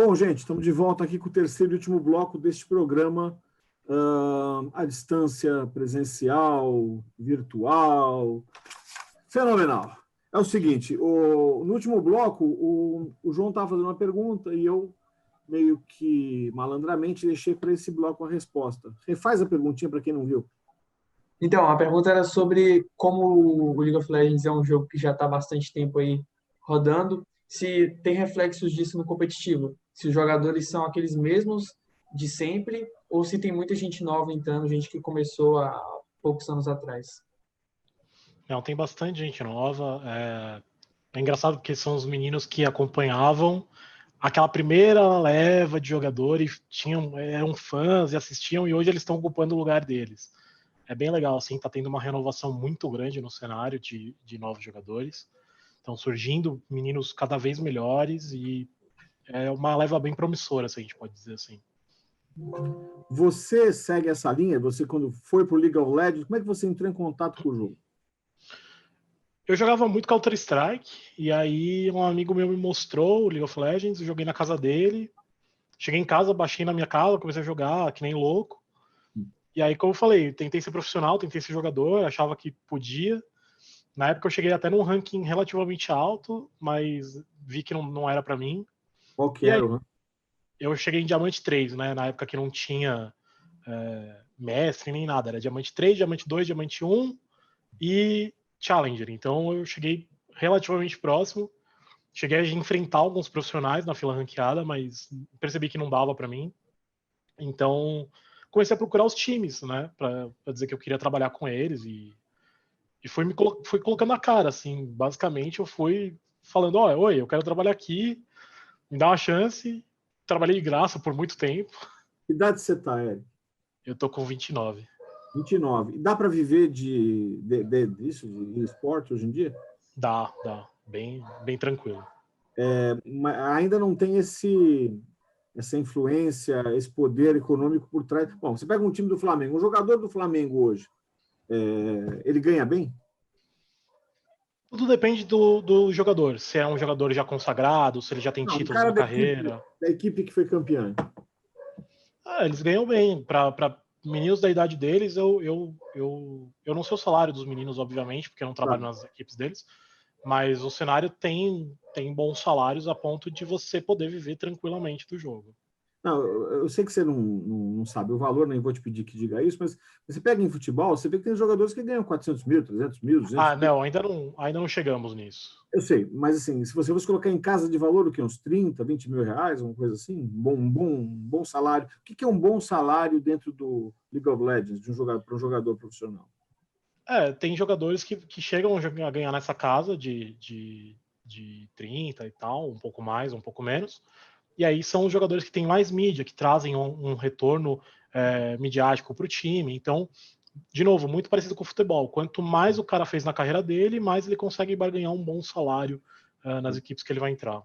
Bom, gente, estamos de volta aqui com o terceiro e último bloco deste programa, à distância, presencial, virtual, fenomenal. É o seguinte, no último bloco, o João estava fazendo uma pergunta e eu, meio que malandramente, deixei para esse bloco a resposta. Refaz a perguntinha para quem não viu. Então, a pergunta era sobre como o League of Legends é um jogo que já está há bastante tempo aí rodando, se tem reflexos disso no competitivo, se os jogadores são aqueles mesmos de sempre ou se tem muita gente nova entrando, gente que começou há poucos anos atrás. Não, tem bastante gente nova. É engraçado porque são os meninos que acompanhavam aquela primeira leva de jogadores, eram fãs e assistiam, e hoje eles estão ocupando o lugar deles. É bem legal, assim, tá tendo uma renovação muito grande no cenário de novos jogadores. Estão surgindo meninos cada vez melhores e é uma leva bem promissora, se a gente pode dizer assim. Você segue essa linha? Você, quando foi para o League of Legends, como é que você entrou em contato com o jogo? Eu jogava muito Counter-Strike, e aí um amigo meu me mostrou o League of Legends, eu joguei na casa dele. Cheguei em casa, baixei na minha casa, comecei a jogar que nem louco. E aí, como eu falei, tentei ser profissional, tentei ser jogador, achava que podia. Na época eu cheguei até num ranking relativamente alto, mas vi que não era pra mim. Qual que E aí, era, né? eu cheguei em Diamante 3, né? Na época que não tinha mestre nem nada. Era Diamante 3, Diamante 2, Diamante 1 e Challenger. Então eu cheguei relativamente próximo. Cheguei a enfrentar alguns profissionais na fila ranqueada, mas percebi que não dava pra mim. Então comecei a procurar os times, né? Pra dizer que eu queria trabalhar com eles e fui colocando a cara, assim. Basicamente eu fui falando, oi, eu quero trabalhar aqui, me dá uma chance. Trabalhei de graça por muito tempo. Que idade você está, Eric? Eu tô com 29. 29. E dá para viver disso, de esporte hoje em dia? Dá. Bem tranquilo. Mas ainda não tem essa influência, esse poder econômico por trás. Bom, você pega um time do Flamengo, um jogador do Flamengo hoje, ele ganha bem? Tudo depende do jogador. Se é um jogador já consagrado, se ele já tem Não, um títulos cara na carreira. da equipe que foi campeã. Eles ganham bem. Para meninos da idade deles, eu não sei o salário dos meninos, obviamente, porque eu não trabalho nas equipes deles, mas o cenário tem bons salários a ponto de você poder viver tranquilamente do jogo. Não, eu sei que você não sabe o valor, nem vou te pedir que diga isso, mas você pega em futebol, você vê que tem jogadores que ganham 400 mil, 300 mil, 200 mil. Não, ainda não chegamos nisso. Eu sei, mas assim, se você fosse colocar em casa de valor, o que? Uns 30, 20 mil reais, uma coisa assim? Um bom salário. O que é um bom salário dentro do League of Legends para um jogador profissional? Tem jogadores que chegam a ganhar nessa casa de 30 e tal, um pouco mais, um pouco menos. E aí são os jogadores que têm mais mídia, que trazem um retorno midiático para o time. Então, de novo, muito parecido com o futebol. Quanto mais o cara fez na carreira dele, mais ele consegue barganhar um bom salário nas equipes que ele vai entrar.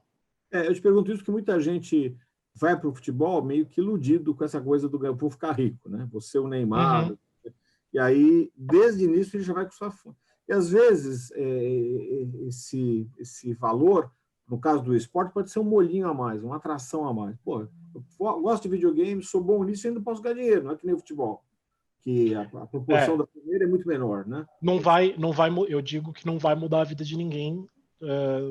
Eu te pergunto isso porque muita gente vai para o futebol meio que iludido com essa coisa do vou ficar rico, né? Você o Neymar. Uhum. E aí, desde o início, ele já vai com sua fonte. E às vezes, esse valor, no caso do esporte, pode ser um molhinho a mais, uma atração a mais. Pô, eu gosto de videogame, sou bom nisso e ainda posso ganhar dinheiro, não é que nem o futebol, que a proporção da primeira é muito menor, né? Não vai, eu digo que não vai mudar a vida de ninguém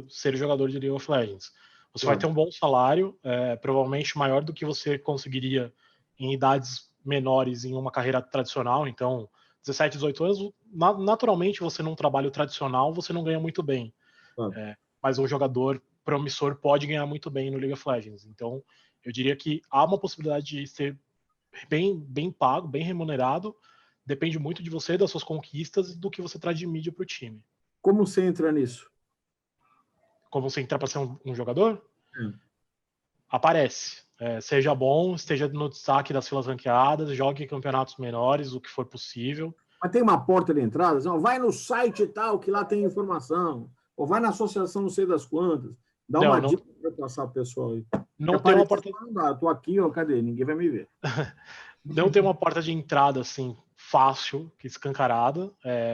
ser jogador de League of Legends. Você vai ter um bom salário, provavelmente maior do que você conseguiria em idades menores em uma carreira tradicional. Então, 17, 18 anos, naturalmente você num trabalho tradicional, você não ganha muito bem. Mas um jogador promissor pode ganhar muito bem no League of Legends. Então, eu diria que há uma possibilidade de ser bem pago, bem remunerado. Depende muito de você, das suas conquistas e do que você traz de mídia para o time. Como você entra nisso? Como você entra para ser um jogador? Aparece. Seja bom, esteja no destaque das filas ranqueadas, jogue em campeonatos menores, o que for possível. Mas tem uma porta de entrada? Não, vai no site e tal, que lá tem informação. Ou vai na associação não sei das quantas. Dá uma dica para passar para o pessoal aí. Não tem uma porta... Estou aqui, cadê? Ninguém vai me ver. Não tem uma porta de entrada assim fácil, que escancarada.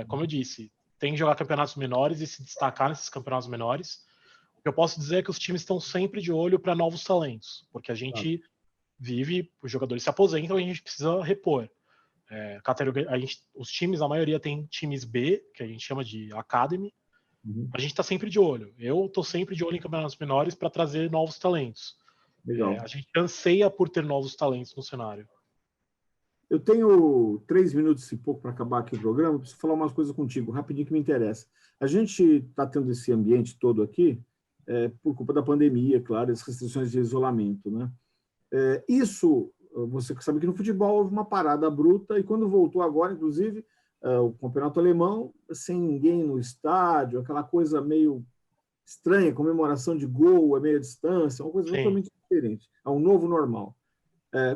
Como eu disse, tem que jogar campeonatos menores e se destacar nesses campeonatos menores. eu posso dizer é que os times estão sempre de olho para novos talentos, porque a gente vive, os jogadores se aposentam e a gente precisa repor. Os times, a maioria tem times B, que a gente chama de Academy. A gente está sempre de olho. Eu estou sempre de olho em campeonatos menores para trazer novos talentos. Legal. A gente anseia por ter novos talentos no cenário. Eu tenho 3 minutos e pouco para acabar aqui o programa. Preciso falar umas coisas contigo, rapidinho, que me interessa. A gente está tendo esse ambiente todo aqui por culpa da pandemia, claro, as restrições de isolamento, né? Isso, você sabe que no futebol houve uma parada bruta e quando voltou agora, inclusive, o campeonato alemão, sem ninguém no estádio, aquela coisa meio estranha, comemoração de gol a meia distância, uma coisa totalmente diferente. É um novo normal.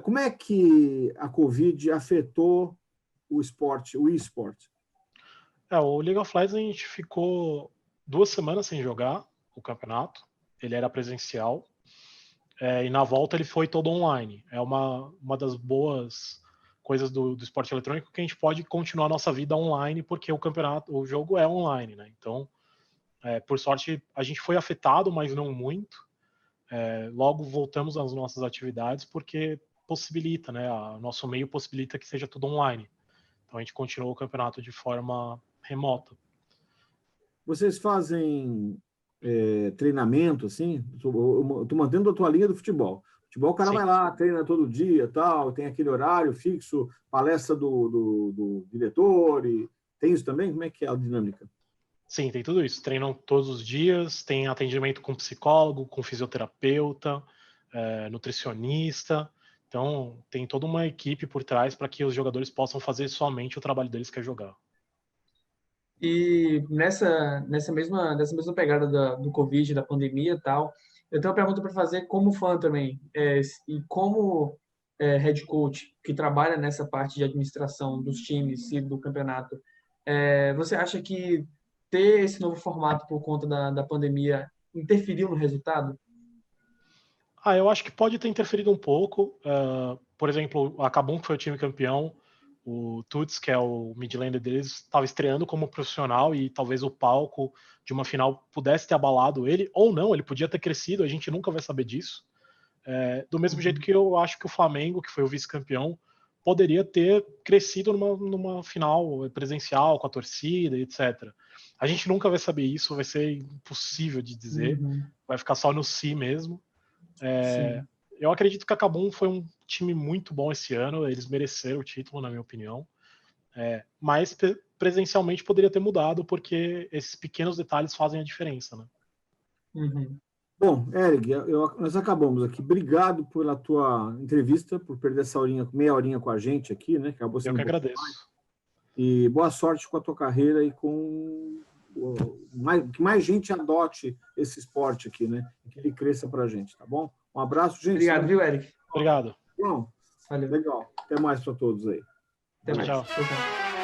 Como é que a Covid afetou o esporte, o e-sport? O League of Legends a gente ficou 2 semanas sem jogar o campeonato. Ele era presencial. E na volta ele foi todo online. É uma das boas coisas do esporte eletrônico, que a gente pode continuar a nossa vida online, porque o jogo é online, né? Então, por sorte, a gente foi afetado, mas não muito. Logo voltamos às nossas atividades, porque possibilita, né? O nosso meio possibilita que seja tudo online. Então a gente continuou o campeonato de forma remota. Vocês fazem treinamento, assim? Estou mantendo a tua linha do futebol. Futebol, o cara vai lá, treina todo dia, tal, tem aquele horário fixo, palestra do diretor, e tem isso também? Como é que é a dinâmica? Sim, tem tudo isso. Treinam todos os dias, tem atendimento com psicólogo, com fisioterapeuta, nutricionista. Então, tem toda uma equipe por trás para que os jogadores possam fazer somente o trabalho deles, que é jogar. E nessa mesma pegada do Covid, da pandemia e tal, eu tenho uma pergunta para fazer como fã também, e como head coach que trabalha nessa parte de administração dos times e do campeonato. Você acha que ter esse novo formato por conta da pandemia interferiu no resultado? Eu acho que pode ter interferido um pouco. Por exemplo, a Kabum, que foi o time campeão, o Tuts, que é o mid laner deles, estava estreando como profissional e talvez o palco de uma final pudesse ter abalado ele, ou não, ele podia ter crescido, a gente nunca vai saber disso. Do mesmo jeito que eu acho que o Flamengo, que foi o vice-campeão, poderia ter crescido numa final presencial com a torcida, etc. A gente nunca vai saber isso, vai ser impossível de dizer, vai ficar só no si mesmo. Eu acredito que a Kabum foi um time muito bom esse ano, eles mereceram o título, na minha opinião. Mas presencialmente poderia ter mudado, porque esses pequenos detalhes fazem a diferença, né? Bom, Eric, nós acabamos aqui. Obrigado pela tua entrevista, por perder essa meia horinha com a gente aqui, né? Acabou sendo Eu que agradeço. E boa sorte com a tua carreira e que mais gente adote esse esporte aqui, né? Que ele cresça pra gente, tá bom? Um abraço, gente. Obrigado, viu, Eric? Obrigado. Bom, valeu. Legal. Até mais para todos aí. Até mais. Tchau. Tchau.